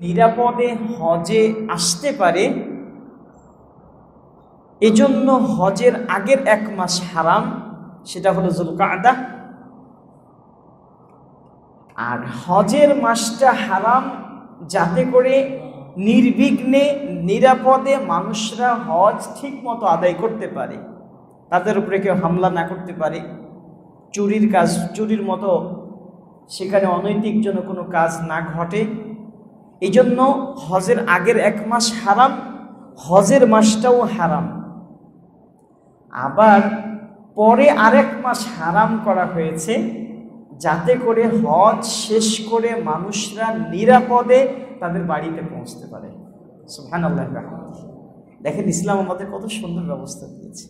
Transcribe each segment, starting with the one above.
নিরাপদে হজে আসতে পারে, এজন্য হজের আগের 1 মাস হারাম, সেটা হলো যুলকাদা। আর হজের মাসটা হারাম যাতে করে নির্বিঘ্নে নিরাপদে মানুষরা হজ ঠিক মতো আদায় করতে পারে, তাদের উপরে কেউ হামলা না করতে পারে, চুরির মতো সেখানে অনৈতিক জন্য কোনো কাজ না ঘটে। এই জন্য হজের আগের 1 মাস হারাম, হজের মাসটাও হারাম। আবার পরে আরেক মাস হারাম করা হয়েছে যাতে করে হজ শেষ করে মানুষরা নিরাপদে তাদের বাড়িতে পৌঁছতে পারে। সুবহানাল্লাহ। দেখেন ইসলাম আমাদের কত সুন্দর ব্যবস্থা দিয়েছে।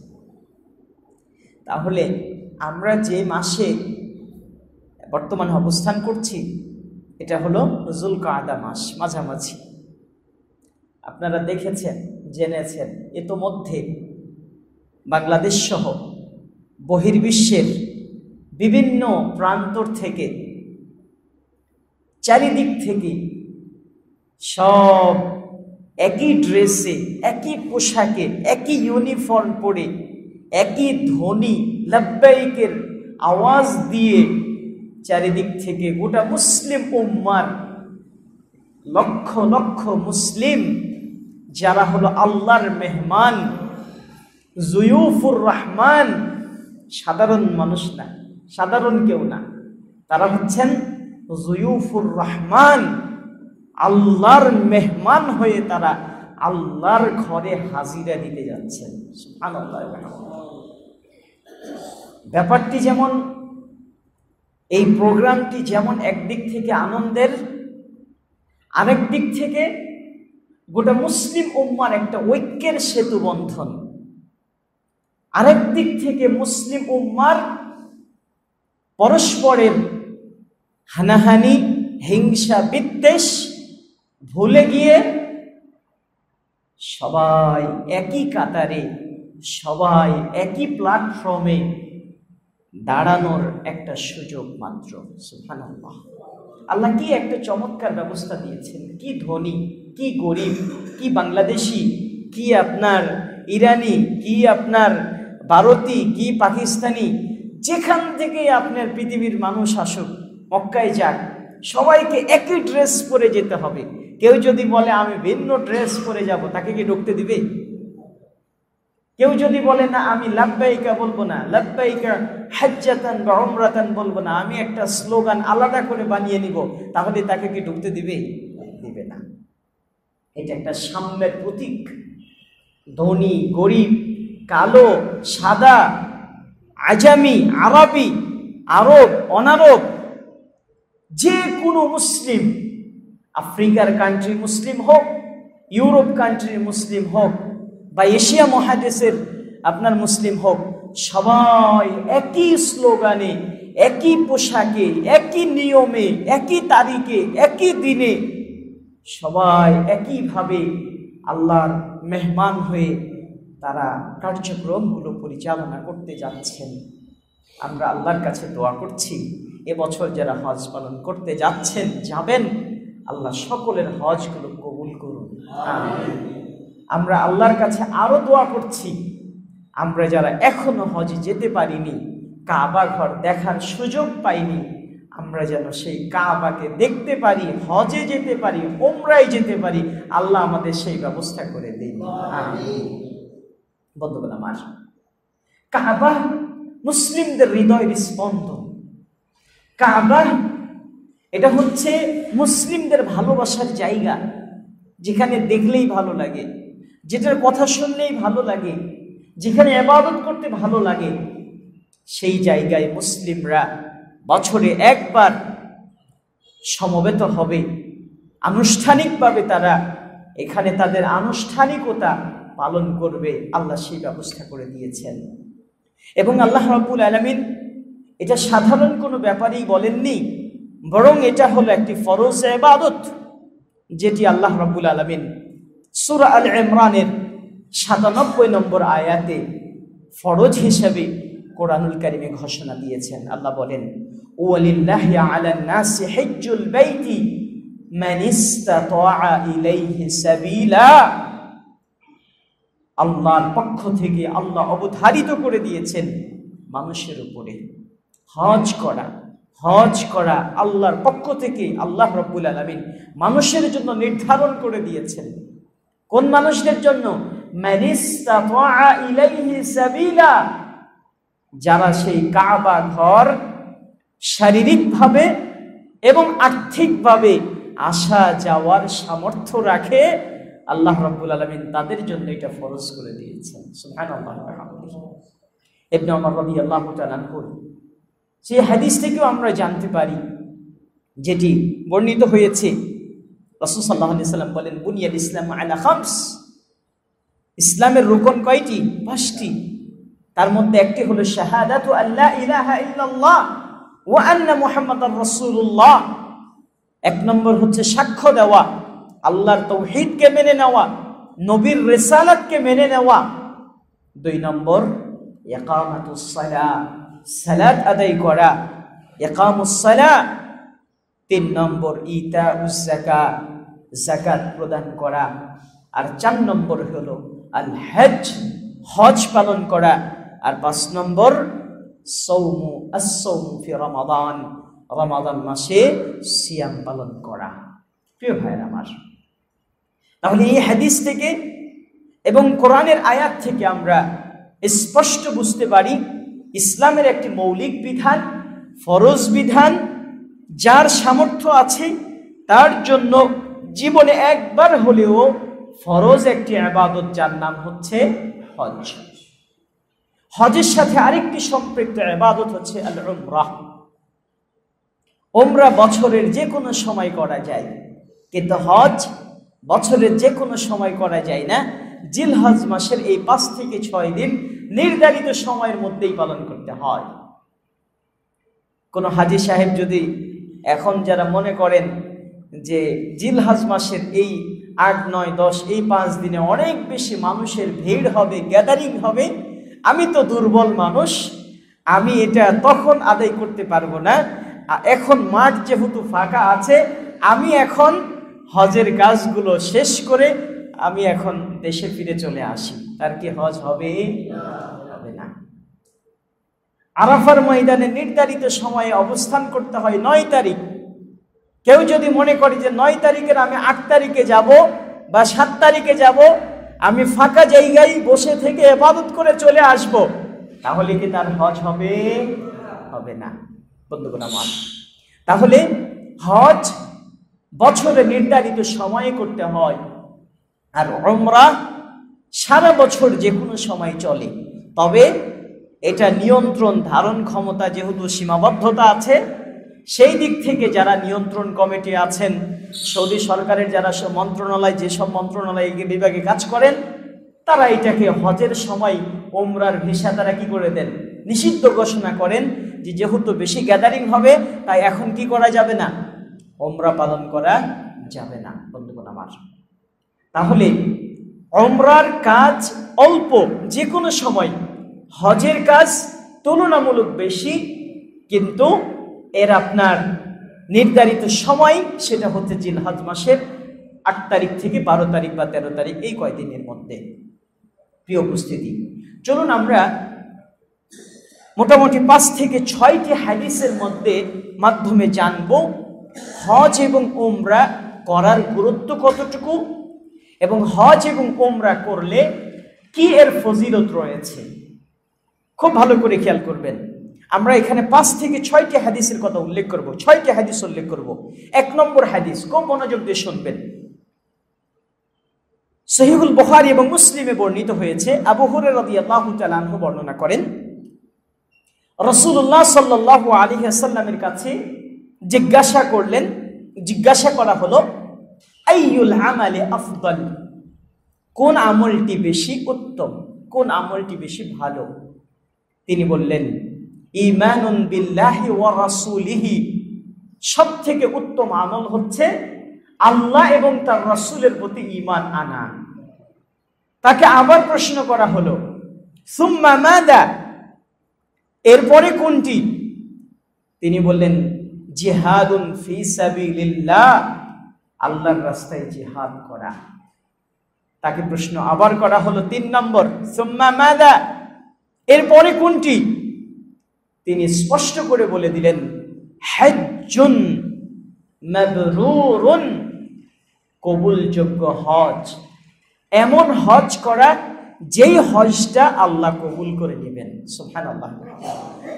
তাহলে আমরা যে মাসে বর্তমানে অবস্থান করছি এটা হলো যুলকাদা মাস, মাঝামাঝি। আপনারা দেখেছেন, জেনেছেন, ইতোমধ্যে বাংলাদেশ সহ বহির্বিশ্বের বিভিন্ন প্রান্তর থেকে, চারিদিক থেকে সব একই ড্রেসে, একই পোশাকে, একই ইউনিফর্ম পরে, একই ধ্বনি লাব্বাইকের আওয়াজ দিয়ে চারিদিক থেকে গোটা মুসলিম উম্মার লক্ষ লক্ষ মুসলিম যারা হলো আল্লাহর মেহমান, জুয়ুফুর রহমান, সাধারণ মানুষ না, সাধারণ কেউ না, তারা হচ্ছেন জুয়ুফুর রহমান, আল্লাহর মেহমান হয়ে তারা আল্লাহর ঘরে হাজিরা দিতে যাচ্ছেন। সুবহানাল্লাহ। ব্যাপারটি যেমন, এই প্রোগ্রামটি যেমন একদিক থেকে আনন্দের, আরেক দিক থেকে গোটা মুসলিম উম্মার একটা ঐক্যের সেতু বন্ধন, আরেক দিক থেকে মুসলিম উম্মার পরস্পরের হানাহানি, হিংসা, বিদ্বেষ ভুলে গিয়ে সবাই একই কাতারে, সবাই একই প্ল্যাটফর্মে দাঁড়ানোর একটা সুযোগ মাত্র। সুবহানাল্লাহ। আল্লাহ কি একটা চমৎকার ব্যবস্থা দিয়েছেন! কি ধনী, কি গরিব, কি বাংলাদেশি, কি আপনার ইরানি, কি আপনার ভারতী, কি পাকিস্তানি, যেখান থেকে আপনার পৃথিবীর মানুষ আসুক, মক্কায় যাক, সবাইকে একই ড্রেস পরে যেতে হবে। কেউ যদি বলে আমি ভিন্ন ড্রেস পরে যাব, তাকে কি ঢুকতে দিবে? কেউ যদি বলে না আমি লাব্বাইকা বলবো না, লাব্বাইকা হাজ্জাতান বা উমরাতান বলবো না, আমি একটা স্লোগান আলাদা করে বানিয়ে নিব, তাহলে তাকে কি ঢুকতে দিবে? দিবে না। এটা একটা সাম্যের প্রতীক। ধনী, গরিব, কালো, সাদা, আজামি, আরবি, আরব, অনারব, যে কোনো মুসলিম, আফ্রিকার কান্ট্রি মুসলিম হোক, ইউরোপ কান্ট্রির মুসলিম হোক, বা এশিয়া মহাদেশের আপনার মুসলিম হোক, সবাই একই স্লোগানে, একই পোশাকে, একই নিয়মে, একই তারিখে, একই দিনে সবাই একইভাবে আল্লাহর মেহমান হয়ে তারা কার্যক্রমগুলো পরিচালনা করতে যাচ্ছেন। আমরা আল্লাহর কাছে দোয়া করছি, এবছর যারা হজ পালন করতে যাচ্ছেন, যাবেন, আল্লাহ সকলের হজগুলো কবুল করুন। আমিন। আমরা আল্লাহর কাছে আরো দোয়া করছি, আমরা যারা এখনো হজে যেতে পারিনি, কাবা ঘর দেখার সুযোগ পাইনি, আমরা যেন সেই কাবাকে দেখতে পারি, হজে যেতে পারি, উমরায় যেতে পারি। আল্লাহ আমাদের সেই ব্যবস্থা করে দিন। আমিন। বন্ধুগণ আমার, কাবা মুসলিমদের হৃদয়ের স্পন্দন। কাবা এটা হচ্ছে মুসলিমদের ভালোবাসার জায়গা, যেখানে দেখলেই ভালো লাগে, যেটার কথা শুনলেই ভালো লাগে, যেখানে ইবাদত করতে ভালো লাগে। সেই জায়গায় মুসলিমরা বছরে একবার সমবেত হবে, আনুষ্ঠানিকভাবে তারা এখানে তাদের আনুষ্ঠানিকতা পালন করবে। আল্লাহ সেই ব্যবস্থা করে দিয়েছেন। এবং আল্লাহ রাব্বুল আলামিন এটা সাধারণ কোনো ব্যাপারেই বলেননি, বরং এটা হলো একটি ফরজ ইবাদত, যেটি আল্লাহ রাব্বুল আলামিন সূরা আল ইমরানের ৯৭ নম্বর আয়াতে ফরজ হিসেবে কোরআনুল কারীমে ঘোষণা দিয়েছেন। আল্লাহ বলেন, ওয়ালিল্লাহি আলান নাসি হিজ্জুল বাইতি মান ইসতাতাআ ইলাইহি সাবিলা, আল্লাহর পক্ষ থেকে আল্লাহ অবধারিত করে দিয়েছেন মানুষের উপরে হজ করা। হজ করা আল্লাহর পক্ষ থেকে আল্লাহ রাব্বুল আলামিন মানুষের জন্য নির্ধারণ করে দিয়েছেন। কোন মানুষদের জন্য? মান ইসতাতাআ ইলাইহি সাবিলা, যারা সেই কাবা ঘর শারীরিকভাবে এবং আর্থিকভাবে আসা যাওয়ার সামর্থ্য রাখে, আল্লাহ রাব্বুল আলামিন তাদের জন্য এটা ফরজ করে দিয়েছেন। সুবহানাল্লাহ ওয়া বিহামদিহি। ইবনে ওমর রাদিয়াল্লাহু তাআলা আনহু সেই হাদিস থেকেও আমরা জানতে পারি, যেটি বর্ণিত হয়েছে, রাসূল সাল্লাল্লাহু আলাইহি সাল্লাম বলেন, বুনিয়াল ইসলাম আলা খামস, ইসলামের রুকন কয়টি? 5টি। তার মধ্যে একটি হলো শাহাদাতু আল্লা ইলাহা ইল্লাল্লাহ ওয়া আন্না মুহাম্মাদার রাসূলুল্লাহ। 1 নম্বর হচ্ছে সাক্ষ্য দেওয়া, আল্লাহর তাওহীদকে মেনে নেওয়া, নবীর রিসালাতকে মেনে নেওয়া। 2 নম্বর ইকামাতুস সালাহ, সালাত আদায় করা, ইকামুস সালাহ। 3 নম্বর ইতাউজ যাকাত, যাকাত প্রদান করা। আর 4 নম্বর হলো আল হজ, হজ পালন করা। আর 5 নম্বর সওমু আস-সওমু ফি রমাদান, রমাদান মাসে সিয়াম পালন করা। প্রিয় ভাইরা আমার, তাহলে এই হাদিস থেকে এবং কোরআনের আয়াত থেকে আমরা স্পষ্ট বুঝতে পারি ইসলামের একটি মৌলিক বিধান, ফরজ বিধান, যার সামর্থ্য আছে তার জন্য জীবনে একবার হলেও ফরজ একটি ইবাদত, যার নাম হচ্ছে হজ। হজের সাথে আরেকটি সম্পৃক্ত ইবাদত হচ্ছে আল উমরাহ। উমরা বছরের যে কোনো সময় করা যায়, কিন্তু হজ বছরের যে কোনো সময় করা যায় না। জিলহজ মাসের এই 5 থেকে 6 দিন নির্ধারিত সময়ের মধ্যেই পালন করতে হয়। কোন হাজী সাহেব যদি এখন যারা মনে করেন যে জিলহজ মাসের এই 8, 9, 10 এই 5 দিনে অনেক বেশি মানুষের ভিড় হবে, গ্যাদারিং হবে, আমি তো দুর্বল মানুষ, আমি এটা তখন আদায় করতে পারবো না, এখন মাঠ যেহেতু ফাঁকা আছে, আমি এখন হজের কাজগুলো শেষ করে আমি এখন দেশে ফিরে চলে আসি, তার কি হজ হবে? হবে না। আরাফার ময়দানে নির্ধারিত সময়ে অবস্থান করতে হয় 9 তারিখ। কেউ যদি মনে করে যে 9 তারিখের আমি 8 তারিখে যাব বা 7 তারিখে যাব, আমি ফাঁকা জায়গায় বসে থেকে ইবাদত করে চলে আসব, তাহলে কি তার হজ হবে? হবে না। বন্ধুগণ আমার, তাহলে হজ বছরে নির্ধারিত সময়ে করতে হয়, আর উমরা সারা বছর যে কোনো সময় চলে। তবে এটা নিয়ন্ত্রণ ধারণ ক্ষমতা যেহেতু সীমাবদ্ধতা আছে, সেই দিক থেকে যারা নিয়ন্ত্রণ কমিটি আছেন, সৌদি সরকারের যারা মন্ত্রণালয়, যেসব মন্ত্রণালয় বিভাগে কাজ করেন, তারা এটাকে হজের সময় উমরার ভিসা তারা কি করে দেন? নিষিদ্ধ ঘোষণা করেন যে যেহেতু বেশি গ্যাদারিং হবে, তাই এখন কি করা যাবে না? উমরা পালন করা যাবে না। বন্ধুগণ আমার, তাহলে উমরার কাজ অল্প যে কোনো সময়, হজের কাজ তুলনামূলক বেশি, কিন্তু এর আপনার নির্ধারিত সময় সেটা হচ্ছে জিলহজ মাসের 8 তারিখ থেকে 12 তারিখ বা 13 তারিখ, এই কয়দিনের মধ্যে। প্রিয় উপস্থিতি, চলুন আমরা মোটামুটি 5 থেকে 6টি হাদিসের মাধ্যমে জানব হজ এবং উমরা করার গুরুত্ব কতটুকু, এবং হজ এবং উমরা করলে কি এর ফজিলত রয়েছে। খুব ভালো করে খেয়াল করবেন। আমরা এখানে 5 থেকে 6টি হাদিসের কথা উল্লেখ করব, 6টি হাদিস উল্লেখ করব। 1 নম্বর হাদিস, খুব মনোযোগ দিয়ে শুনবেন। সহিহুল বুখারী এবং মুসলিমে বর্ণিত হয়েছে, আবু হুরায়রা রাদিয়াল্লাহু তাআলা আনহু বর্ণনা করেন, রাসূলুল্লাহ সাল্লাল্লাহু আলাইহি ওয়াসাল্লামের কাছে জিজ্ঞাসা করা হলো, আইয়ুল আমালি আফদাল, কোন আমলটি বেশি উত্তম, কোন আমলটি বেশি ভালো? তিনি বললেন, ঈমানুন বিল্লাহি ওয়া রাসূলিহি, সবথেকে উত্তম আমল হচ্ছে আল্লাহ এবং তার রাসূলের প্রতি ঈমান আনা। তাকে আবার প্রশ্ন করা হলো, সুম্মা মাদা, এরপরে কোনটি? তিনি বললেন, জিহাদুন ফি সাবিলিল্লাহ, আল্লাহর রাস্তায় জিহাদ করা। তাকে প্রশ্ন আবার করা হলো 3 নম্বর, সুম্মা মাযা, এরপরে কোনটি? তিনি স্পষ্ট করে বলে দিলেন, হজ্জুন মাবরুরুন, কবুলযোগ্য হজ। এমন হজ করা যেই হজটা আল্লাহ কবুল করে নেবেন। সুবহানাল্লাহ।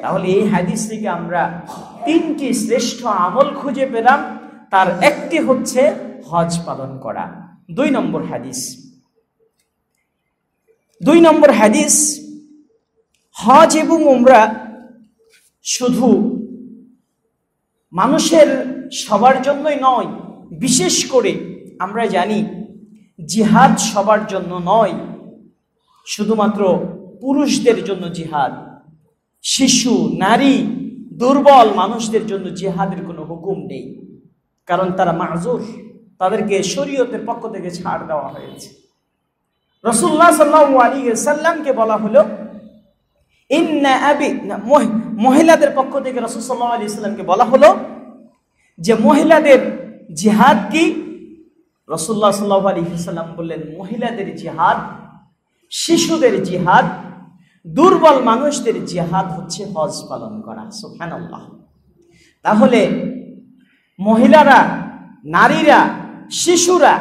তাহলে এই হাদিস থেকে আমরা 3টি শ্রেষ্ঠ আমল খুঁজে পেলাম, তার একটি হচ্ছে হজ পালন করা। 2 নম্বর হাদিস, হজ এবং উমরা শুধু মানুষের সবার জন্যই নয়, বিশেষ করে আমরা জানি জিহাদ সবার জন্য নয়, শুধুমাত্র পুরুষদের জন্য জিহাদ, শিশু, নারী, দুর্বল মানুষদের জন্য জিহাদের কোনো হুকুম নেই, কারণ তারা মাযুর, তাদেরকে শরীয়তের পক্ষ থেকে ছাড় দেওয়া হয়েছে। রাসূলুল্লাহ সাল্লাল্লাহু আলাইহি ওয়াসাল্লামকে বলা হলো ইন্না আবি, মহিলাদের পক্ষ থেকে রাসূল সাল্লাল্লাহু আলাইহি ওয়াসাল্লামকে বলা হলো যে মহিলাদের জিহাদ কি? রাসূলুল্লাহ সাল্লাল্লাহু আলাইহি ওয়াসাল্লাম বললেন, মহিলাদের জিহাদ, শিশুদের জিহাদ, দুর্বল মানুষদের জিহাদ হচ্ছে হজ পালন করা। সুবহানাল্লাহ। তাহলে মহিলারা, নারীরা, শিশুরা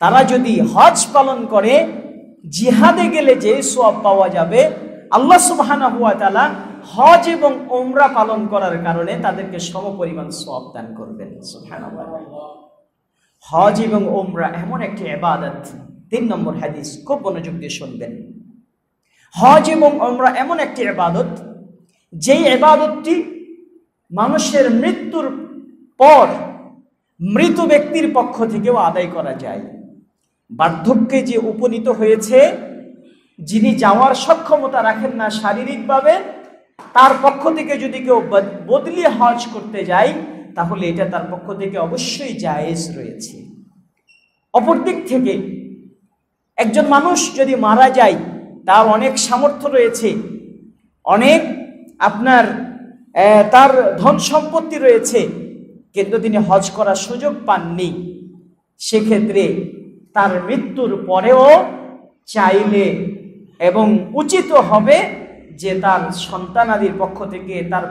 তারা যদি হজ পালন করে, জিহাদে গেলে যে সওয়াব পাওয়া যাবে, আল্লাহ সুবহানাহু ওয়া তাআলা হজ এবং উমরা পালন করার কারণে তাদেরকে সমপরিমাণ সওয়াব দান করবেন। সুবহানাল্লাহ। হজ এবং উমরা এমন একটি ইবাদত। 3 নম্বর হাদিস, খুব মনোযোগ দিয়ে শুনবেন। হজ এবং উমরা এমন একটি ইবাদত, যেই ইবাদতটি মানুষের মৃত্যুর পর মৃত ব্যক্তির পক্ষ থেকেও আদায় করা যায়। বার্ধক্যে যে উপনীত হয়েছে, যিনি যাওয়ার সক্ষমতা রাখেন না শারীরিকভাবে, তার পক্ষ থেকে যদি কেউ বদলি হজ করতে যায়, তাহলে এটা তার পক্ষ থেকে অবশ্যই জায়েজ রয়েছে। অপরদিক থেকে একজন মানুষ যদি মারা যায়, তার অনেক সামর্থ্য রয়েছে, অনেক তার ধন সম্পত্তি রয়েছে, কিন্তু তিনি হজ করার সুযোগ পাননি, সেক্ষেত্রে তার মৃত্যুর পরেও চাইলে এবং উচিত হবে যে তার সন্তানাদির পক্ষ থেকে, তার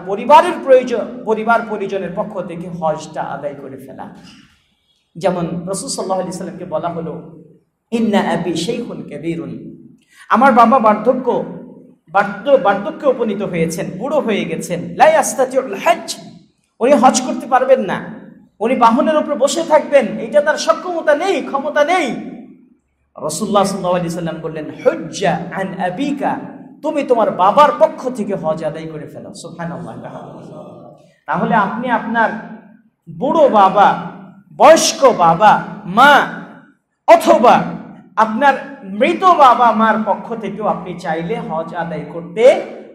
পরিবার পরিজনের পক্ষ থেকে হজটা আদায় করে ফেলা। যেমন রাসূল সাল্লাল্লাহু আলাইহি ওয়াসাল্লামকে বলা হলো, ইন্না আবি শাইখুন কাবীরুন, আমার বাবা বার্ধক্যে উপনীত হয়েছেন, বুড়ো হয়ে গেছেন, লা ইয়াস্তাতিউল হজ, উনি হজ করতে পারবেন না, উনি বাহনের উপর বসে থাকবেন, এটা তার সক্ষমতা নেই, ক্ষমতা নেই। রাসূলুল্লাহ সাল্লাল্লাহু আলাইহি ওয়াসাল্লাম বললেন, হুজ্জা আন আবিকা, তুমি তোমার বাবার পক্ষ থেকে হজ আদায় করে ফেলো। সুবহানাল্লাহ। তাহলে আপনি আপনার বুড়ো বাবা, বয়স্ক বাবা মা, অথবা আপনার মৃত বাবা মার পক্ষ থেকেও আপনি চাইলে হজ আদায় করতে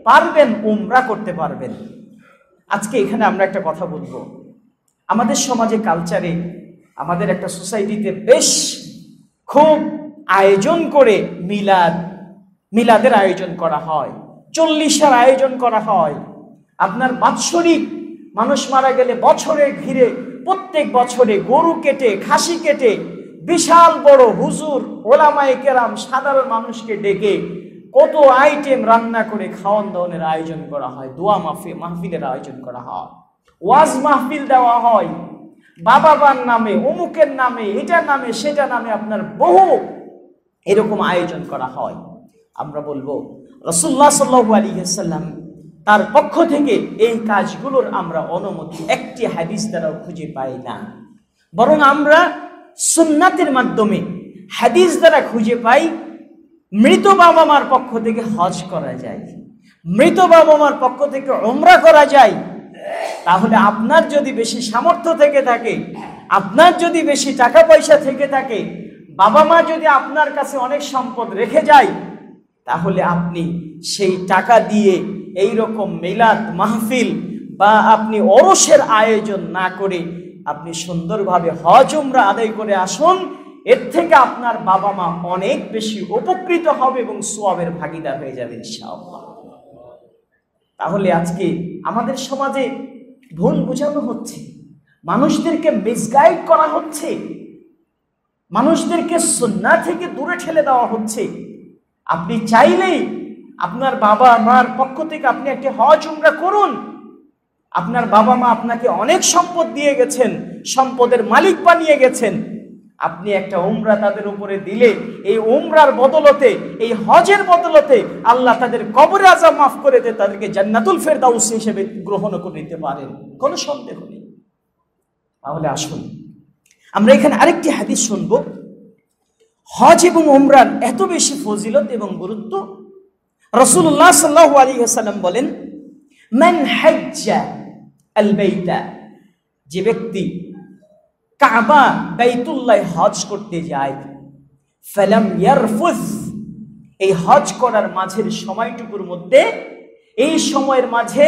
পারবেন, উমরা করতে পারবেন। আজকে এখানে আমরা একটা কথা বলবো। আমাদের সমাজে, কালচারে, আমাদের একটা সোসাইটিতে বেশ খুব আয়োজন করে মিলাদের আয়োজন করা হয়, 40-এর আয়োজন করা হয়। আপনার বাৎসরিক মানুষ মারা গেলে বছরে ঘিরে প্রত্যেক বছরে গরু কেটে, খাসি কেটে, বিশাল বড় হুজুর, ওলামায়ে কেরাম, সাধারণ মানুষকে ডেকে কত আইটেম রান্না করে খাওয়ান দাওয়ানের আয়োজন করা হয়, দোয়া মাহফিলের আয়োজন করা হয়, ওয়াজ মাহফিল দেওয়া হয়, বাবার নামে, অমুকের নামে, এটার নামে, সেটা নামে আপনার বহু এরকম আয়োজন করা হয়। আমরা বলবো রাসূলুল্লাহ সাল্লাল্লাহু আলাইহি ওয়াসাল্লাম তার পক্ষ থেকে এই কাজগুলোর আমরা অনুমতি একটি হাদিস দ্বারাও খুঁজে পাই না, বরং আমরা সুন্নাতের মাধ্যমে, হাদিস দ্বারা খুঁজে পাই মৃত বাবা মার পক্ষ থেকে হজ করা যায়, মৃত বাবা মার পক্ষ থেকে উমরা করা যায়। তাহলে আপনার যদি বেশি সামর্থ্য থেকে থাকে, আপনার যদি বেশি টাকা পয়সা থেকে থাকে, বাবা মা যদি আপনার কাছে অনেক সম্পদ রেখে যায়, তাহলে আপনি সেই টাকা দিয়ে এই রকম মিলাদ মাহফিল বা আপনি ওরসের আয়োজন না করে আপনি সুন্দরভাবে হজ উমরা আদায় করে আসুন। এর থেকে আপনার বাবা মা অনেক বেশি উপকৃত হবে এবং সওয়াবের ভাগীদার হয়ে যাবে ইনশাআল্লাহ। তাহলে আজকে আমাদের সমাজে ভুল বোঝানো হচ্ছে, মানুষদেরকে মিসগাইড করা হচ্ছে, মানুষদেরকে সুন্নাহ থেকে দূরে ঠেলে দেওয়া হচ্ছে। আপনি চাইলেই আপনার বাবা মার পক্ষ থেকে আপনি একটি হজ উমরা করুন। আপনার বাবা মা আপনাকে অনেক সম্পদ দিয়ে গেছেন, সম্পদের মালিক বানিয়ে গেছেন। আপনি একটা উমরা তাদের উপরে দিলে এই উমরার বদলতে, এই হজের বদলতে আল্লাহ তাদের কবরে আযাব মাফ করে দিয়ে তাদেরকে জান্নাতুল ফেরদাউস হিসেবে গ্রহণ করে নিতে পারেন, কোনো সন্দেহ নেই। তাহলে আসুন আমরা এখানে আরেকটি হাদিস শুনব। হজ এবং উমরার এত বেশি ফজিলত এবং গুরুত্ব, রাসূলুল্লাহ সাল্লাল্লাহু আলাইহি ওয়াসাল্লাম বলেন, মান হাজ্জা আল বাইতা, যে ব্যক্তি কাবা বাইতুল্লাহ হজ করতে যায়, ফালাম ইয়ারফুস, এই হজ করার মাঝের সময়টুকুর মধ্যে, এই সময়ের মাঝে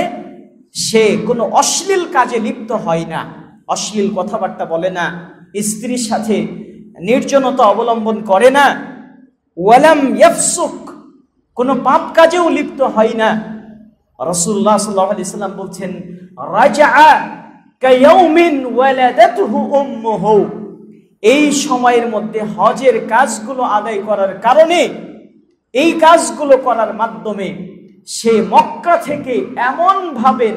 সে কোনো অশ্লীল কাজে লিপ্ত হয় না, অশ্লীল কথাবার্তা বলে না, স্ত্রীর সাথে নির্জনতা অবলম্বন করে না, ওয়ালাম ইয়াফসুক, কোনো পাপ কাজেও লিপ্ত হয় না। রাসূলুল্লাহ সাল্লাল্লাহু আলাইহি ওয়াসাল্লাম বলছেন, রাজাআ কায়াউমিন ওয়ালাদাতহু উম্মুহু, এই সময়ের মধ্যে হজের কাজগুলো আদায় করার কারণে, এই কাজগুলো করার মাধ্যমে সে মক্কা থেকে এমনভাবে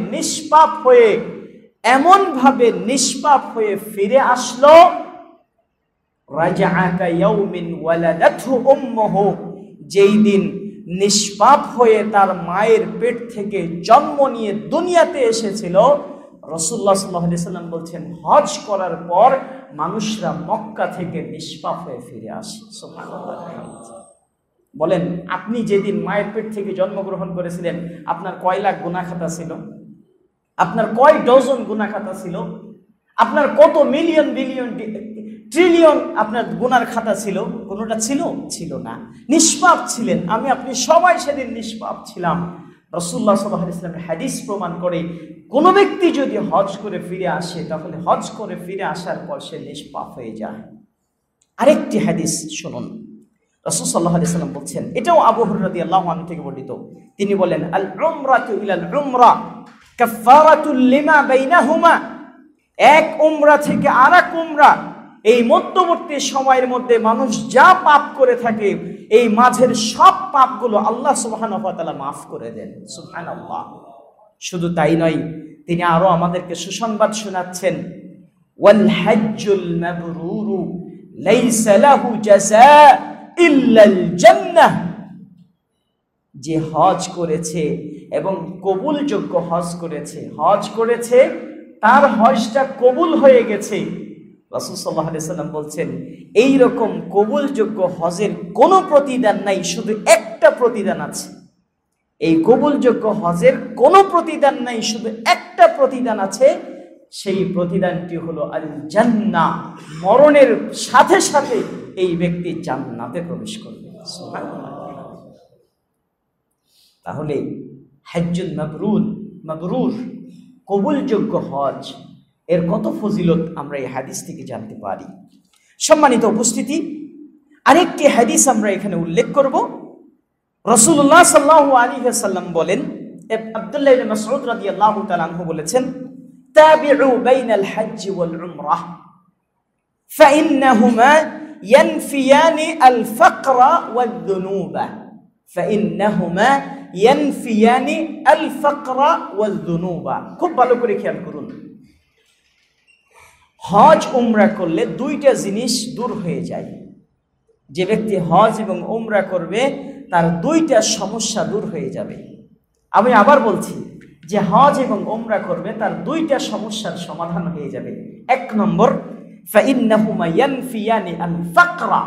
নিষ্পাপ হয়ে ফিরে আসলো, রাজাআ কায়াউমিন ওয়ালাদাতহু উম্মুহু, যেই দিন নিষ্পাপ হয়ে তার মায়ের পেট থেকে জন্ম নিয়ে দুনিয়াতে এসেছিল। রাসূলুল্লাহ সাল্লাল্লাহু আলাইহি ওয়াসাল্লাম বলছেন, হজ করার পর মানুষরা মক্কা থেকে নিষ্পাপ হয়ে ফিরে আসে। সুবহানাল্লাহ। বলেন, আপনি যেদিন মায়ের পেট থেকে জন্মগ্রহণ করেছিলেন আপনার কয় লাখ গুনাহ খাতা ছিল? আপনার কয় ডজন গুনাহ খাতা ছিল? আপনার কত মিলিয়ন বিলিয়ন ট্রিলিয়ন আপনার গুনার খাতা ছিল? কোনোটা ছিল না। নিষ্পাপ ছিলেন। আমি আপনি সবাই সেদিন নিষ্পাপ ছিলাম। রাসূলুল্লাহ সাল্লাল্লাহু আলাইহি ওয়াসাল্লামের হাদিস প্রমাণ করে, কোনো ব্যক্তি যদি হজ করে ফিরে আসে তাহলে হজ করে ফিরে আসার পর সে নিষ্পাপ হয়ে যায়। আরেকটি হাদিস শুনুন, রাসূল সাল্লাল্লাহু আলাইহি ওয়াসাল্লাম বলছেন, এটাও আবু হুরায়রা রাদিয়াল্লাহু আনহু থেকে বর্ণিত। তিনি বলেন, আল উমরাতু ইলাল উমরা কাফফারাতুল লিমা বাইনাহুমা, এক উমরা থেকে আরেক উমরা, এই মধ্যবর্তী সময়ের মধ্যে মানুষ যা পাপ করে থাকে, এই মাঝের সব পাপগুলো আল্লাহ সুবহানাহু ওয়া তাআলা মাফ করে দেন। সুবহানাল্লাহ। শুধু তাই নয়, তিনি আরো আমাদেরকে সুসংবাদ শোনাচ্ছেন, ওয়াল হাজ্জুল মাবরুরু লাইসা লাহু জাযা ইল্লাল জান্নাহ, যে হজ করেছে এবং কবুলযোগ্য হজ করেছে তার হজটা কবুল হয়ে গেছে। রাসূল সাল্লাল্লাহু আলাইহি ওয়াসাল্লাম বলছেন, এই রকম কবুলযোগ্য হজের কোনো প্রতিদান নাই, শুধু একটা প্রতিদান আছে। এই কবুলযোগ্য হজের কোনো প্রতিদান নাই, শুধু একটা প্রতিদান আছে। সেই প্রতিদানটি হলো আল জান্নাহ, মরণের সাথে সাথে এই ব্যক্তি জান্নাতে প্রবেশ করবে। সুবহানাল্লাহ। তাহলে হজ্জুল মাবরুর, কবুলযোগ্য হজ, এর কত ফজিলত আমরা এই হাদিস থেকে জানতে পারি। সম্মানিত উপস্থিতি, আরেকটি হাদিস আমরা এখানে উল্লেখ করব। রাসূলুল্লাহ সাল্লাল্লাহু আলাইহি ওয়াসাল্লাম বলেন, আব্দুল্লাহ ইবনে মাসউদ রাদিয়াল্লাহু তাআলা আনহু বলেছেন, তাবিউ বাইনাল হজ্জ ওয়াল উমরাহ ফাইন্নাহুমা ইয়ানফিয়ানি আল ফাকরা ওয়াদ দুনুবা, ফাইন্নাহুমা ইয়ানফিয়ানি আল ফাকরা ওয়াদ দুনুবা। খুব ভালো করে খেয়াল করুন, হজ উমরা করলে দুইটা জিনিস দূর হয়ে যায়। যে ব্যক্তি হজ এবং উমরা করবে তার দুইটা সমস্যা দূর হয়ে যাবে। আমি আবার বলছি, যে হজ এবং উমরা করবে তার দুইটা সমস্যার সমাধান হয়ে যাবে। এক নম্বর, ফাইন্নাহুমা ইয়ানফিয়ানি আল ফাকরা,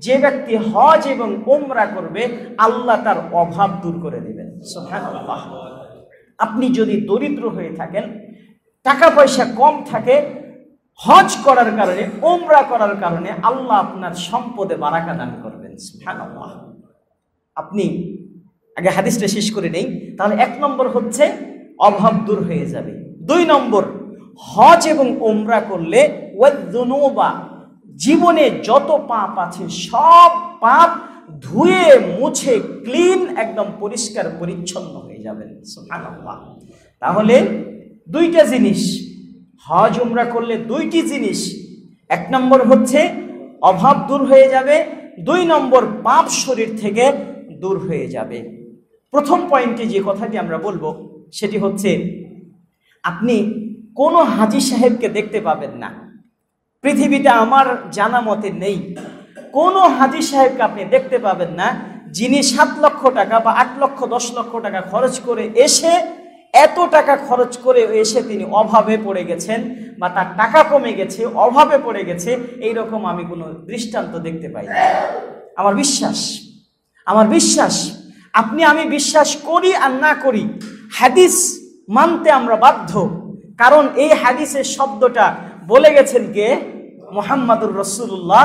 যে ব্যক্তি হজ এবং উমরা করবে আল্লাহ তার অভাব দূর করে দিবেন। সুবহানাল্লাহ। আপনি যদি দরিদ্র হয়ে থাকেন, টাকা পয়সা কম থাকে, হজ করার কারণে, উমরা করার কারণে আল্লাহ আপনার সম্পদে বারাকা দান করবেন। সুবহানাল্লাহ। আপনি আগে হাদিসটা শেষ করে নেই। তাহলে এক নম্বর হচ্ছে অভাব দূর হয়ে যাবে। দুই নম্বর, হজ এবং উমরা করলে ওয়াদ-দুনুবা, জীবনে যত পাপ আছে সব পাপ ধুয়ে মুছে ক্লিন, একদম পরিষ্কার পরিচ্ছন্ন হয়ে যাবেন। সুবহানাল্লাহ। তাহলে দুইটা জিনিস, হজ উমরা করলে দুইটি জিনিস, এক নম্বর হচ্ছে অভাব দূর হয়ে যাবে, 2 নম্বর পাপ শরীর থেকে দূর হয়ে যাবে। প্রথম পয়েন্টে যে কথাটি আমরা বলবো সেটি হচ্ছে, আপনি কোনো হাজী সাহেবকে দেখতে পাবেন না পৃথিবীতে, আমার জানা মতে নেই কোনো হাজী সাহেবকে আপনি দেখতে পাবেন না যিনি 7 লক্ষ টাকা বা 8 লক্ষ 10 লক্ষ টাকা খরচ করে এসে, এত টাকা খরচ করে এসে তিনি অভাবে পড়ে গেছেন বা তার টাকা কমে গেছে, অভাবে পড়ে গেছে, এইরকম আমি কোনো দৃষ্টান্ত দেখতে পাই না। আমার বিশ্বাস আপনি আমি বিশ্বাস করি আর না করি, হাদিস মানতে আমরা বাধ্য। কারণ এই হাদিসের শব্দটা বলে গেছেন কে? মুহাম্মাদুর রাসূলুল্লাহ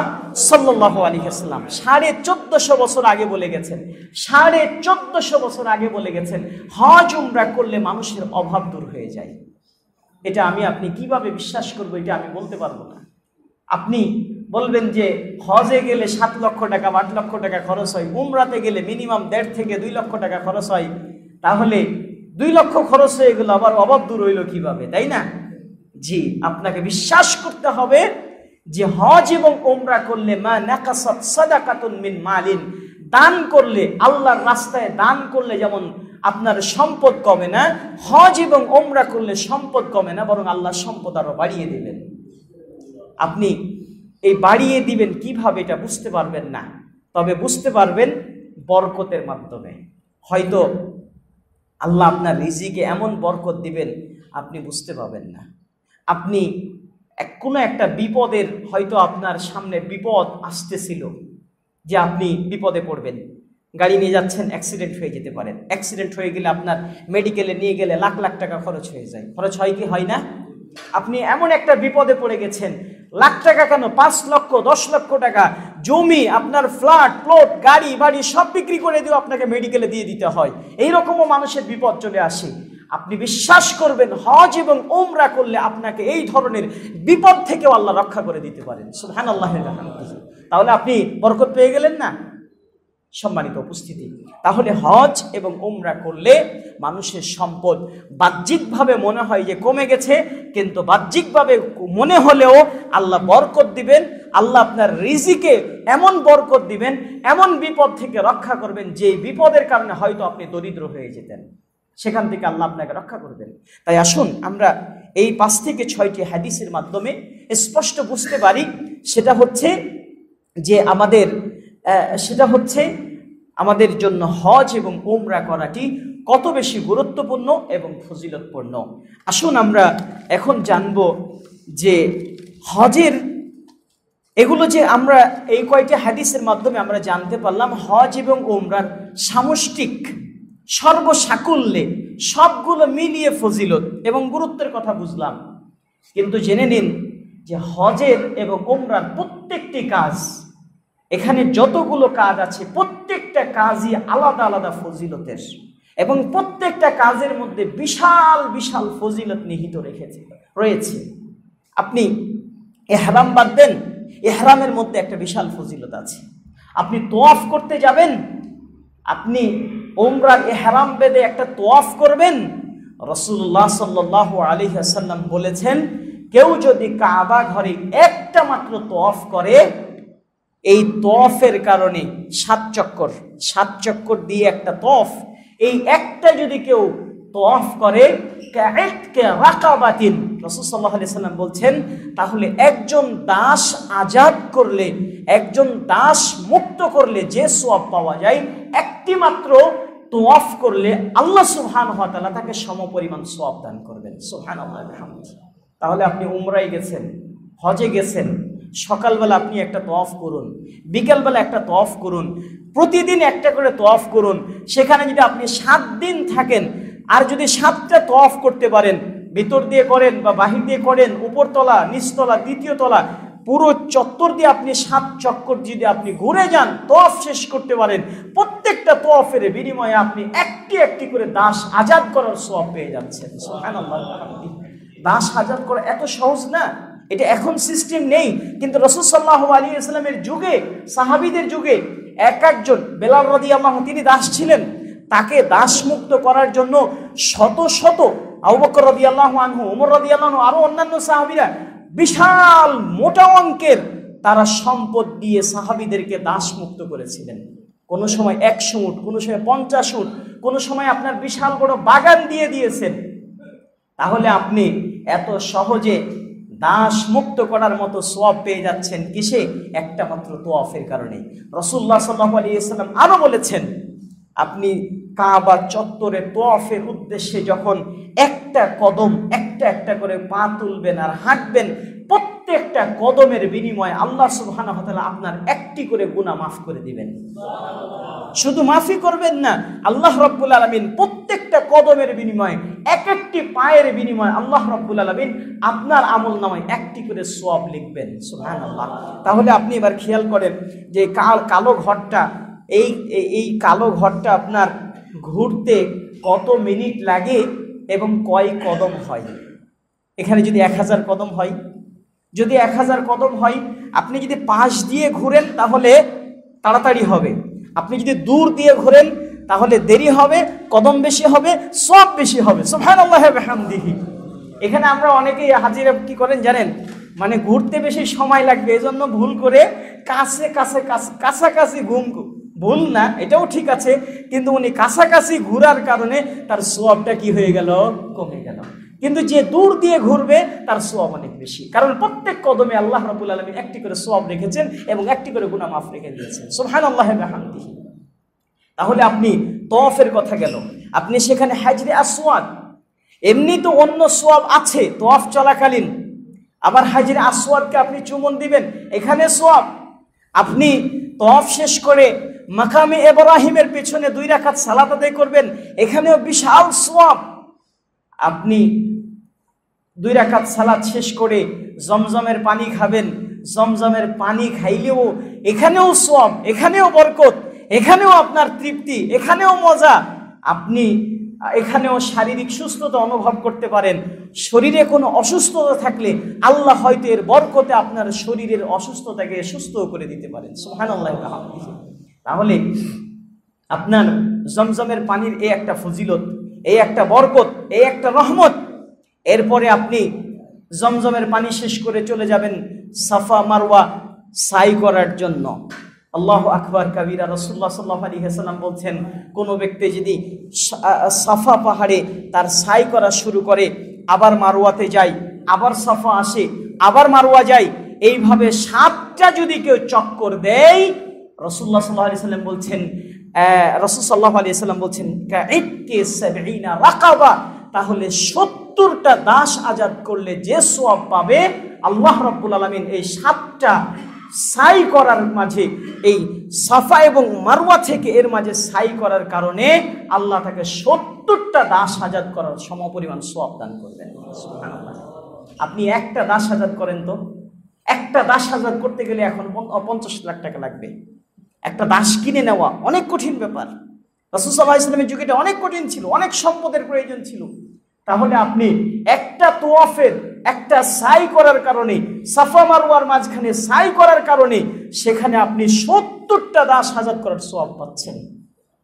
সাল্লাল্লাহু আলাইহি ওয়াসাল্লাম 1450 বছর আগে বলে গেছেন, 1450 বছর আগে বলে গেছেন হজ উমরা করলে মানুষের অভাব দূর হয়ে যায়। এটা আপনি কিভাবে বিশ্বাস করবো? এটা আমি বলতে পারবো না। আপনি বলবেন যে হজে গেলে 7 লক্ষ টাকা বা 8 লক্ষ টাকা খরচ হয়, উমরাতে গেলে মিনিমাম 1.5 থেকে 2 লক্ষ টাকা খরচ হয়, তাহলে 2 লক্ষ খরচ হয়ে গেল, আবার অভাব দূর হইল কিভাবে, তাই না? জি, আপনাকে বিশ্বাস করতে হবে যে হজ এবং উমরা করলে মা নাকাসাত সাদাকাতুন মিন মালিন, দান করলে, আল্লাহর রাস্তায় দান করলে যেমন আপনার সম্পদ কমে না, হজ এবং উমরা করলে সম্পদ কমে না, বরং আল্লাহ সম্পদ আরো বাড়িয়ে দিবেন। আপনি এই বাড়িয়ে দিবেন কিভাবে এটা বুঝতে পারবেন না, তবে বুঝতে পারবেন বরকতের মাধ্যমে। হয়তো আল্লাহ আপনার রিজিকে এমন বরকত দিবেন আপনি বুঝতে পারবেন না। আপনি কোনো একটা বিপদের, হয়তো আপনার সামনে বিপদ আসতেছিল যে আপনি বিপদে পড়বেন, গাড়ি নিয়ে যাচ্ছেন, অ্যাক্সিডেন্ট হয়ে যেতে পারেন। অ্যাক্সিডেন্ট হয়ে গেলে আপনার মেডিকেলে নিয়ে গেলে লাখ লাখ টাকা খরচ হয়ে যায়। খরচ হয় কি হয় না? আপনি এমন একটা বিপদে পড়ে গেছেন, লাখ টাকা কেন, 5 লক্ষ 10 লক্ষ টাকা জমি, আপনার ফ্ল্যাট প্লট গাড়ি বাড়ি সব বিক্রি করে দিয়েও আপনাকে মেডিকেলে দিয়ে দিতে হয়। এইরকমও মানুষের বিপদ চলে আসে। আপনি বিশ্বাস করবেন হজ এবং উমরা করলে আপনাকে এই ধরনের বিপদ থেকেও আল্লাহ রক্ষা করে দিতে পারেন। সুবহানাল্লাহ। তাহলে আপনি বরকত পেয়ে গেলেন না? সম্মানিত উপস্থিতি, তাহলে হজ এবং উমরা করলে মানুষের সম্পদ বাহ্যিকভাবে মনে হয় যে কমে গেছে, কিন্তু বাহ্যিকভাবে মনে হলেও আল্লাহ বরকত দিবেন। আল্লাহ আপনার রিজিকে এমন বরকত দিবেন, এমন বিপদ থেকে রক্ষা করবেন যে বিপদের কারণে হয়তো আপনি দরিদ্র হয়ে যেতেন, সেখান থেকে আল্লাহ আপনাকে রক্ষা করবেন। তাই আসুন আমরা এই 5 থেকে 6টি হাদিসের মাধ্যমে স্পষ্ট বুঝতে পারি, সেটা হচ্ছে আমাদের জন্য হজ এবং উমরা করাটি কত বেশি গুরুত্বপূর্ণ এবং ফজিলতপূর্ণ। আসুন আমরা এখন জানব যে হজের এগুলো, যে আমরা এই কয়টি হাদিসের মাধ্যমে আমরা জানতে পারলাম হজ এবং উমরার সামষ্টিক সর্বসাকুল্যে সবগুলো মিলিয়ে ফজিলত এবং গুরুত্বের কথা বুঝলাম। কিন্তু জেনে নিন যে হজের এবং উমরার প্রত্যেকটি কাজ, এখানে যতগুলো কাজ আছে প্রত্যেকটা কাজই আলাদা আলাদা ফজিলতের, এবং প্রত্যেকটা কাজের মধ্যে বিশাল বিশাল ফজিলত নিহিত রয়েছে। আপনি ইহরাম বাঁধবেন, ইহরামের মধ্যে একটা বিশাল ফজিলত আছে। আপনি তোয়াফ করতে যাবেন, আপনি উমরার ইহরাম বেঁধে একটা তোয়াফ করবেন। রাসূলুল্লাহ সাল্লাল্লাহু আলাইহি ওয়াসাল্লাম বলেছেন, কেউ যদি কাবা ঘরে একটা মাত্র তোয়াফ করে, এই তোয়াফের কারণে 7 চক্কর দিয়ে একটা তোয়াফ, এই একটা যদি কেউ তোয়াফ করে, রাকাবাতিন, রাসূল সাল্লাল্লাহু আলাইহি ওয়াসাল্লাম বলছেন, তাহলে একজন দাস আজাদ করলে, একজন দাস মুক্ত করলে যে সওয়াব পাওয়া যায়, একটি মাত্র তোয়াফ করলে আল্লাহ সুবহানাহু ওয়া তাআলা তাকে সমপরিমাণ সওয়াব দান করবেন। সুবহানাল্লাহ ওয়া বিহামদিহি। তাহলে আপনি উমরায় গেছেন, হজে গেছেন, সকালবেলা আপনি একটা তোয়াফ করুন, বিকালবেলা একটা তোয়াফ করুন, প্রতিদিন একটা করে তোয়াফ করুন। সেখানে যদি আপনি 7 দিন থাকেন, আর যদি 7টা তোয়াফ করতে পারেন, ভিতর দিয়ে করেন বা বাহির দিয়ে করেন, উপরতলা নিচতলা দ্বিতীয় তলা পুরো চত্বর দিয়ে আপনি 7 চক্কর যদি আপনি ঘুরে যান, তোয়াফ শেষ করতে পারেন, প্রত্যেকটা তোয়াফের বিনিময়ে আপনি একটি একটি করে দাস আজাদ করার সওয়াব পেয়ে যাচ্ছেন। সুবহানাল্লাহ। দাস আজাদ করা এত সহজ না। এটা এখন সিস্টেম নেই, কিন্তু রাসূল সাল্লাল্লাহু আলাইহি ওয়াসাল্লামের যুগে, সাহাবীদের যুগে একজন বেলাল রাদিয়াল্লাহু তিনি দাস ছিলেন, তাকে দাস মুক্ত করার জন্য শত শত আবু বকর রাদিয়াল্লাহু আনহু, ওমর রাদিয়াল্লাহু আনহু, আরো অন্যান্য সাহাবীরা বিশাল মোটা অঙ্কের তারা সম্পদ দিয়ে সাহাবীদেরকে দাসমুক্ত করেছিলেন। কোনো সময় 100 উট, কোনো সময় 50 উট, কোনো সময় আপনার বিশাল বড় বাগান দিয়ে দিয়েছেন। তাহলে আপনি এত সহজে দাস মুক্ত করার মতো সওয়াব পেয়ে যাচ্ছেন কিসে? একটা মাত্র তওয়াফের কারণে। রাসূলুল্লাহ সাল্লাল্লাহু আলাইহি ওয়াসাল্লাম আরো বলেছেন, আপনি কাবা চত্বরে তওয়াফের উদ্দেশ্যে যখন একটা কদম একটা একটা করে পা তুলবেন আর হাঁটবেন, প্রত্যেকটা কদমের বিনিময়ে আল্লাহ সুবহানাহু ওয়া তাআলা আপনার একটি করে গুনাহ মাফ করে দিবেন। শুধু মাফি করবেন না, আল্লাহ রাব্বুল আলামিন প্রত্যেকটা কদমের বিনিময়ে, এক একটি পায়ের বিনিময়ে আল্লাহ রাব্বুল আলামিন আপনার আমলনামায় একটি করে সওয়াব লিখবেন। সুবহানাল্লাহ। তাহলে আপনি এবার খেয়াল করেন যে কালো ঘরটা, এই কালো ঘরটা আপনার ঘুরতে কত মিনিট লাগে এবং কয় কদম হয়। এখানে যদি 1000 কদম হয়, যদি 1000 কদম হয়, আপনি যদি পাশ দিয়ে ঘুরেন তাহলে তাড়াতাড়ি হবে, আপনি যদি দূর দিয়ে ঘোরেন তাহলে দেরি হবে, কদম বেশি হবে, সওয়াব বেশি হবে। সুবহানাল্লাহি ওয়া বিহামদিহি। এখানে আমরা অনেকেই হাজিরা কি করেন জানেন, মানে ঘুরতে বেশি সময় লাগবে এজন্য ভুল করে কাছাকাছি ভুল না, এটাও ঠিক আছে, কিন্তু উনি কাছাকাছি ঘোরার কারণে তার সওয়াবটা কি হয়ে গেল? কমে গেল। কিন্তু যে দূর দিয়ে ঘুরবে তার সওয়াব অনেক বেশি, কারণ প্রত্যেক কদমে আল্লাহ রাব্বুল আলামিন একটি করে সওয়াব রেখেছেন এবং একটি করে গুনাহ মাফ রেখে দিয়েছেন। সুবহানাল্লাহি ওয়া বিহামদিহি। তাহলে আপনি তওয়াফের কথা গেল, আপনি সেখানে হাজরে আসওয়াদ, এমনি তো অন্য সওয়াব আছে তওয়াফ চলাকালীন, আবার হাজরে আসওয়াদকে আপনি চুম্বন দিবেন, এখানে সওয়াব। আপনি তওয়াফ শেষ করে মাকামে ইব্রাহিমের পেছনে 2 রাকাত সালাত আদায় করবেন, এখানেও বিশাল সওয়াব। আপনি 2 রাকাত সালাত শেষ করে জমজমের পানি খাবেন, জমজমের পানি খাইলেও এখানেও সওয়াব, এখানেও বরকত, এখানেও আপনার তৃপ্তি, এখানেও মজা। আপনি এখানেও শারীরিক সুস্থতা অনুভব করতে পারেন। শরীরে কোনো অসুস্থতা থাকলে আল্লাহ হয়তো এর বরকতে আপনার শরীরের অসুস্থতাকে সুস্থ করে দিতে পারেন। সুবহানাল্লাহ। তাহলে আপনার জমজমের পানির এই একটা ফজিলত, এই একটা বরকত, এই একটা রহমত। এরপরে আপনি জমজমের পানি শেষ করে চলে যাবেন সাফা মারওয়া সাই করার জন্য। আল্লাহু আকবার কাবীরা। রাসূলুল্লাহ সাল্লাল্লাহু আলাইহি ওয়াসাল্লাম বলছেন, কোনো ব্যক্তি যদি সাফা পাহাড়ে তার সাই করা শুরু করে, আবার মারওয়াতে যায়, আবার সাফা আসে, আবার মারওয়া যায়, এইভাবে 7টা যদি কেউ চক্কর দেয়, রাসূলুল্লাহ সাল্লাল্লাহু আলাইহি ওয়াসাল্লাম বলছেন, রাসূল সাল্লাল্লাহু আলাইহি ওয়াসাল্লাম বলছেন কাইক্কি 70 রাকাবা, তাহলে 70টা দাস আজাদ করলে যে সওয়াব পাবে, আল্লাহ রাব্বুল আলামিন এই 7টা সাই করার মাঝে, এই সাফা এবং মারওয়া থেকে এর মাঝে সাই করার কারণে আল্লাহ তাকে 70টা দাস আজাদ করার সমপরিমাণ সওয়াব দান করবেন। সুবহানাল্লাহ। আপনি একটা দাস আজাদ করেন তো, একটা দাস আজাদ করতে গেলে এখন 50 লাখ টাকা লাগবে। একটা দাস কিনে নেওয়া অনেক কঠিন ব্যাপার। রাসূল সাল্লাল্লাহু আলাইহি ওয়াসাল্লামের যুগে এটা অনেক কঠিন ছিল, অনেক সম্পদের প্রয়োজন ছিল। তাহলে আপনি একটা তোয়াফের একটা সাই করার কারণে, সাফা মারওয়ার মাঝখানে সাই করার কারণে সেখানে আপনি 70টা দাস আজাদ করার সওয়াব পাচ্ছেন।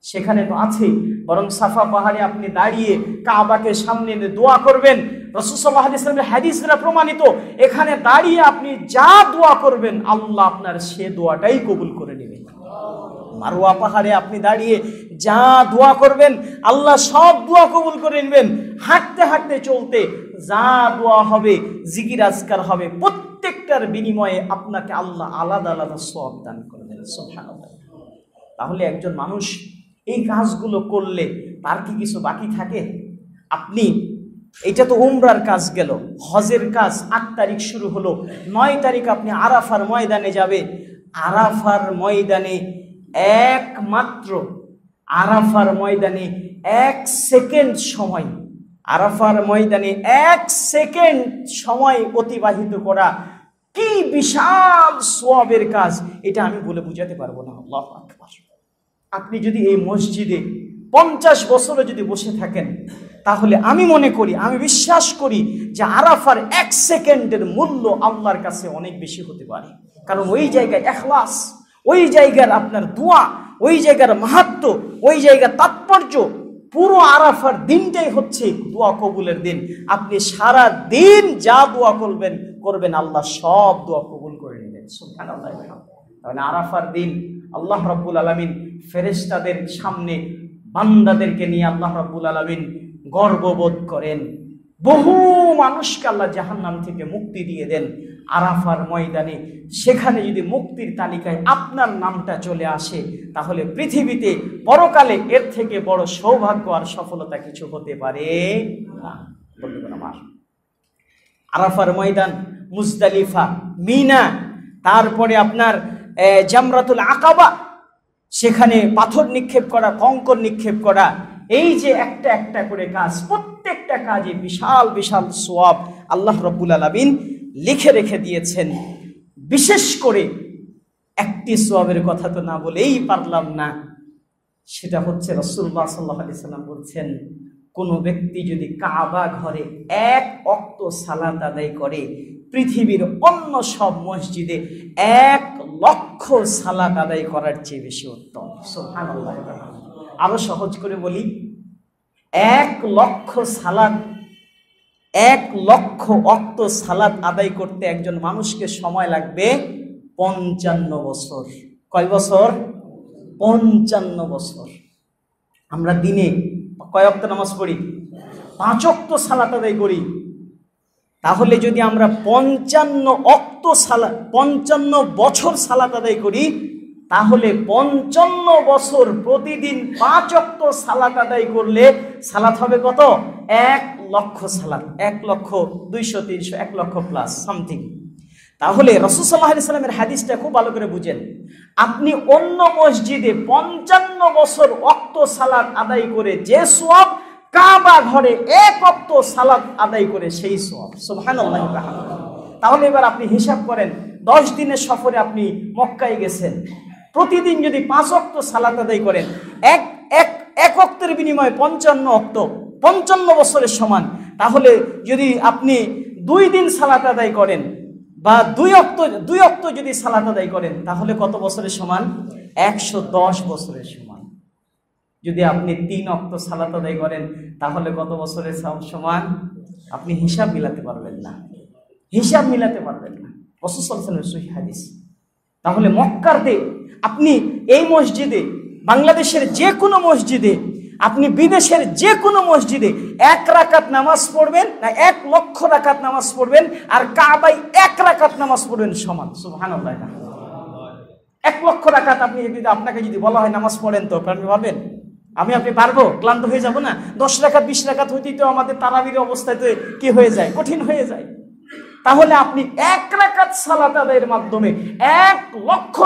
সেখানে তো আছে, বরং সাফা পাহাড়ে আপনি দাঁড়িয়ে কাবাকে সামনে এনে দোয়া করবেন। রাসূল সাল্লাল্লাহু আলাইহি ওয়াসাল্লামের হাদিস দ্বারা প্রমাণিত, এখানে দাঁড়িয়ে আপনি যা দোয়া করবেন আল্লাহ আপনার সে দোয়াটাই কবুল করে নেবেন। মারওয়া পাহাড়ে আপনি দাঁড়িয়ে যা দোয়া করবেন আল্লাহ সব দোয়া কবুল করে নেবেন। হাঁটতে হাঁটতে চলতে যা দোয়া হবে, জিকির আজকার হবে, প্রত্যেকটার বিনিময়ে আপনাকে আল্লাহ আলাদা আলাদা সওয়াব দান করবেন। সুবহানাল্লাহ। তাহলে একজন মানুষ এই কাজগুলো করলে তার কি কিছু বাকি থাকে? আপনি, এটা তো উমরার কাজ গেল, হজের কাজ 8 তারিখ শুরু হলো, 9 তারিখ আপনি আরাফার ময়দানে যাবে। আরাফার ময়দানে একমাত্র আরাফার ময়দানে 1 সেকেন্ড সময়, আরাফার ময়দানে 1 সেকেন্ড সময় অতিবাহিত করা কি বিশাল সওয়াবের কাজ, এটা আমি বলে বুঝাতে পারবো না। আল্লাহু আকবার। আপনি যদি এই মসজিদে 50 বছরে যদি বসে থাকেন, তাহলে আমি মনে করি, আমি বিশ্বাস করি যে আরাফার 1 সেকেন্ডের মূল্য আল্লাহর কাছে অনেক বেশি হতে পারে। কারণ ওই জায়গায় ইখলাস, ওই জায়গার আপনার দোয়া, ওই জায়গার মাহাত্ম্য, ওই জায়গার তাৎপর্য পুরো আরাফার দিনটাই হচ্ছে দোয়া কবুলের দিন। আপনি সারা দিন যা দোয়া করবেন আল্লাহ সব দোয়া কবুল করে নেবেন। সুবহানাল্লাহ। তাহলে আরাফার দিন আল্লাহ রাব্বুল আলামিন ফেরেশতাদের সামনে বান্দাদেরকে নিয়ে আল্লাহ রাব্বুল আলামিন গর্ববোধ করেন। বহু মানুষকে আল্লাহ জাহান্নাম থেকে মুক্তি দিয়ে দেন আরাফার ময়দানে। সেখানে যদি মুক্তির তালিকায় আপনার নামটা চলে আসে, তাহলে পৃথিবীতে পরকালে এর থেকে বড় সৌভাগ্য আর সফলতা কিছু হতে পারে না। বন্ধুগণ আমার, আরাফার ময়দান, মুজদালিফা, মিনা, তারপরে আপনার জামরাতুল আকাবা, সেখানে পাথর নিক্ষেপ করা, কঙ্কর নিক্ষেপ করা, এই যে একটা একটা করে কাজ, প্রত্যেকটা কাজে বিশাল বিশাল সওয়াব আল্লাহ রাব্বুল আলামিন লিখে রেখে দিয়েছেন। বিশেষ করে একটি সওয়াবের কথা তো না বলেই পারলাম না, সেটা হচ্ছে রাসূলুল্লাহ সাল্লাল্লাহু আলাইহি সাল্লাম বলছেন, কোনো ব্যক্তি যদি কাবা ঘরে 1 ওয়াক্ত সালাত আদায় করে, পৃথিবীর অন্য সব মসজিদে 1 লক্ষ সালাত আদায় করার চেয়ে বেশি উত্তম। সুবহানাল্লাহ। আরো সহজ করে বলি, 1 লক্ষ সালাত, 1 লক্ষ ওয়াক্ত সালাত আদায় করতে একজন মানুষকে সময় লাগবে 55 বছর। কয় বছর? 55 বছর। আমরা দিনে কয় ওয়াক্ত নামাজ পড়ি? 5 ওয়াক্ত সালাত আদায় করি। তাহলে যদি আমরা 55 বছর সালাত আদায় করি, তাহলে 55 বছর প্রতিদিন 5 ওয়াক্ত সালাত আদায় করলে সালাত হবে কত? 1 লক্ষ সালাত। 1 লক্ষ 200, 300, 1 লক্ষ প্লাস সামথিং। তাহলে রাসূল সাল্লাল্লাহু আলাইহি সাল্লামের হাদিসটা খুব ভালো করে বুঝেন। আপনি অন্য মসজিদে 55 বছর ওয়াক্ত সালাত আদায় করে যে সওয়াব, কাবা ঘরে 1 ওয়াক্ত সালাত আদায় করে সেই সওয়াব। সুবহানাল্লাহ। তাহলে এবার আপনি হিসাব করেন, 10 দিনের সফরে আপনি মক্কায় গেছেন, প্রতিদিন যদি 5 ওয়াক্ত সালাত আদায় করেন, এক ওয়াক্তের বিনিময়ে 55 ওয়াক্ত, 55 বছরের সমান। তাহলে যদি আপনি 2 দিন সালাত আদায় করেন বা 2 ওয়াক্ত যদি সালাত আদায় করেন, তাহলে কত বছরের সমান? 110 বছরের সমান। যদি আপনি 3 ওয়াক্ত সালাত আদায় করেন, তাহলে কত বছরের সমান? আপনি হিসাব মিলাতে পারবেন না, হিসাব মিলাতে পারবেন না। রাসূল সাল্লাল্লাহু আলাইহি ওয়াসাল্লামের সহিহ হাদিস। তাহলে মক্কাতে আপনি এই মসজিদে, বাংলাদেশের যে কোনো মসজিদে, আপনি বিদেশের যে কোনো মসজিদে 1 রাকাত নামাজ পড়বেন না 1 লক্ষ রাকাত নামাজ পড়বেন, আর কাবায় 1 রাকাত নামাজ পড়বেন সমান। সুবহানাল্লাহ। 1 লক্ষ রাকাত আপনি আপনাকে যদি বলা হয় নামাজ পড়েন, তো আপনি পারবেন? আপনি পারবো? ক্লান্ত হয়ে যাব না? 10 রাকাত 20 রাকাত হইতেই তো আমাদের তারাবির অবস্থায় তো কি হয়ে যায়? কঠিন হয়ে যায়। তাহলে আপনি 1 রাকাত সালাত আদায়ের মাধ্যমে 1 লক্ষ